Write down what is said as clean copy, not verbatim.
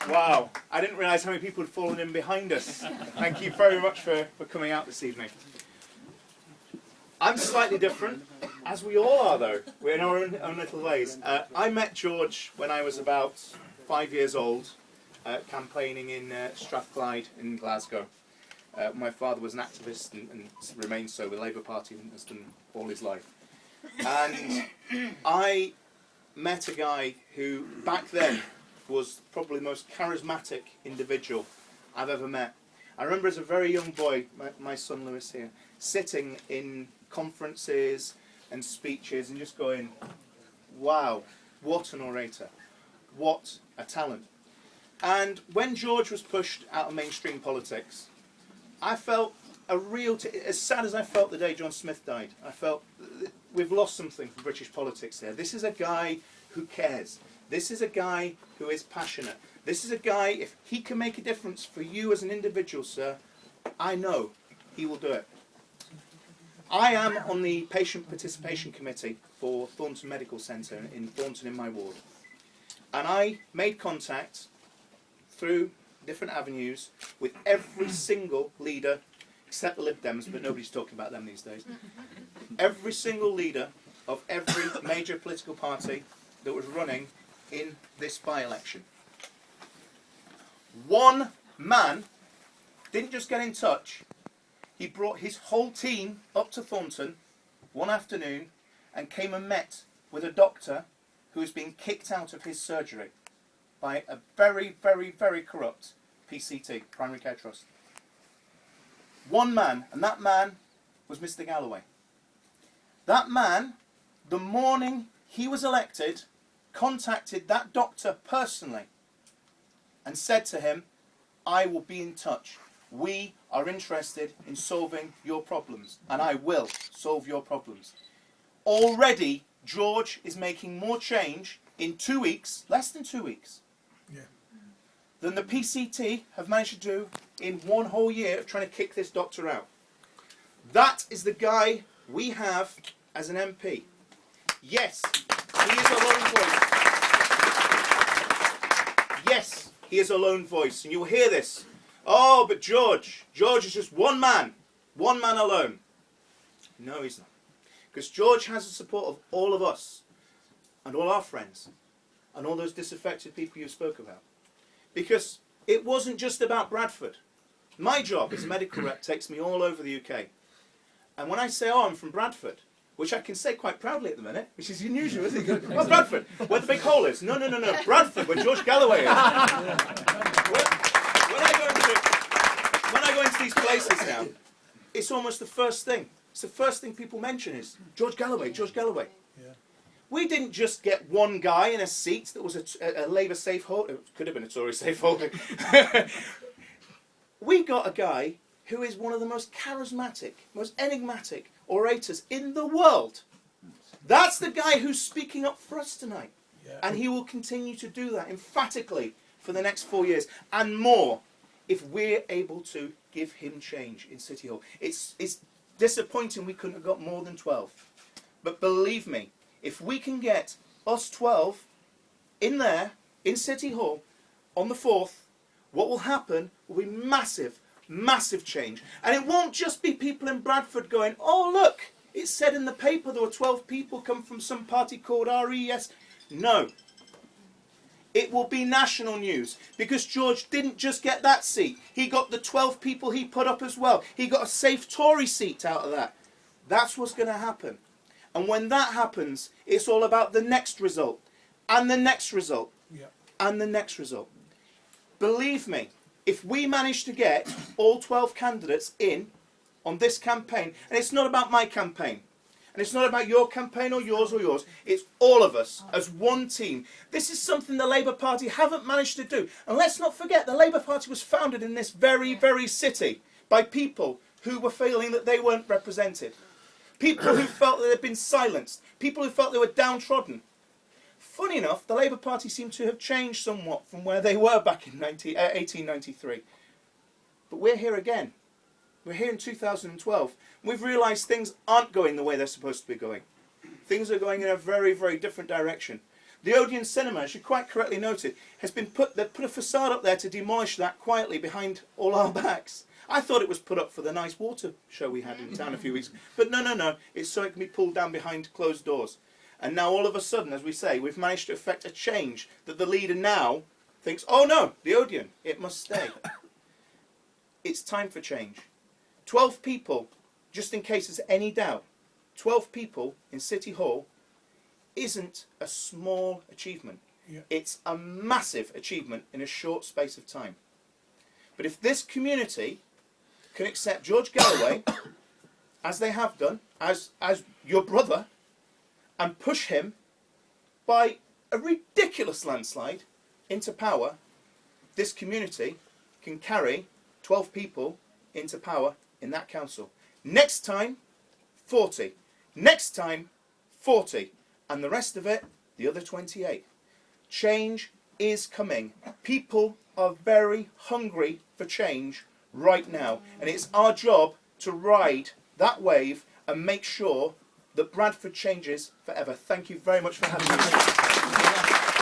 Wow, I didn't realise how many people had fallen in behind us. Thank you very much for coming out this evening. I'm slightly different, as we all are though. We're in our own little ways. I met George when I was about 5 years old, campaigning in Strathclyde in Glasgow. My father was an activist and remains so with the Labour Party and has done all his life. And I met a guy who back then was probably the most charismatic individual I've ever met. I remember as a very young boy, my son Lewis here, sitting in conferences and speeches and just going, wow, what an orator, what a talent. And when George was pushed out of mainstream politics, I felt a real, as sad as I felt the day John Smith died, I felt we've lost something from British politics here. This is a guy who cares. This is a guy who is passionate. This is a guy, if he can make a difference for you as an individual, sir, I know he will do it. I am on the Patient Participation Committee for Thornton Medical Centre in Thornton in my ward. And I made contact through different avenues with every single leader, except the Lib Dems, but nobody's talking about them these days. Every single leader of every major political party that was running in this by-election. One man didn't just get in touch, he brought his whole team up to Thornton one afternoon and came and met with a doctor who was being kicked out of his surgery by a very, very, very corrupt PCT, Primary Care Trust. One man, and that man was Mr. Galloway. That man, the morning he was elected, contacted that doctor personally and said to him, I will be in touch. We are interested in solving your problems, and I will solve your problems. Already, George is making more change in 2 weeks, less than 2 weeks, than the PCT have managed to do in 1 whole year of trying to kick this doctor out. That is the guy we have as an MP. Yes, he is a lone voice. Yes, he is a lone voice, and you'll hear this. Oh, but George is just one man alone. No, he's not. Because George has the support of all of us, and all our friends, and all those disaffected people you spoke about. Because it wasn't just about Bradford. My job as a medical rep takes me all over the UK. And when I say, oh, I'm from Bradford, which I can say quite proudly at the minute, which is unusual, isn't it? Oh, Bradford, where the big hole is. No. Bradford, where George Galloway is. When I go into these places now, it's almost the first thing. It's the first thing people mention is George Galloway, George Galloway. Yeah. We didn't just get one guy in a seat that was a Labour safe holder. It could have been a Tory safe holder. We got a guy who is one of the most charismatic, most enigmatic orators in the world. That's the guy who's speaking up for us tonight. Yeah. And he will continue to do that emphatically for the next 4 years and more if we're able to give him change in City Hall. It's disappointing we couldn't have got more than 12. But believe me, if we can get us 12 in there, in City Hall, on the 4th, what will happen will be massive, massive change. And it won't just be people in Bradford going, oh look, it said in the paper there were 12 people come from some party called RES. No. It will be national news, because George didn't just get that seat. He got the 12 people he put up as well. He got a safe Tory seat out of that. That's what's going to happen. And when that happens, it's all about the next result, and the next result, and the next result. Believe me, if we manage to get all 12 candidates in on this campaign, and it's not about my campaign, and it's not about your campaign or yours, it's all of us as one team. This is something the Labour Party haven't managed to do. And let's not forget, the Labour Party was founded in this very, very city by people who were feeling that they weren't represented. People who felt that they'd been silenced. People who felt they were downtrodden. Funny enough, the Labour Party seemed to have changed somewhat from where they were back in 1893. But we're here again. We're here in 2012. We've realised things aren't going the way they're supposed to be going. Things are going in a very, very different direction. The Odeon Cinema, as you quite correctly noted, has been they put a facade up there to demolish that quietly behind all our backs. I thought it was put up for the nice water show we had in town a few weeks ago. But no. It's so it can be pulled down behind closed doors. And now all of a sudden, as we say, we've managed to effect a change that the leader now thinks, oh no, the Odeon, it must stay. It's time for change. 12 people, just in case there's any doubt, 12 people in City Hall isn't a small achievement. Yeah. It's a massive achievement in a short space of time. But if this community can accept George Galloway, as they have done, as your brother, and push him by a ridiculous landslide into power, this community can carry 12 people into power in that council. Next time, 40. Next time, 40. And the rest of it, the other 28. Change is coming. People are very hungry for change right now. And it's our job to ride that wave and make sure that Bradford changes forever. Thank you very much for having me.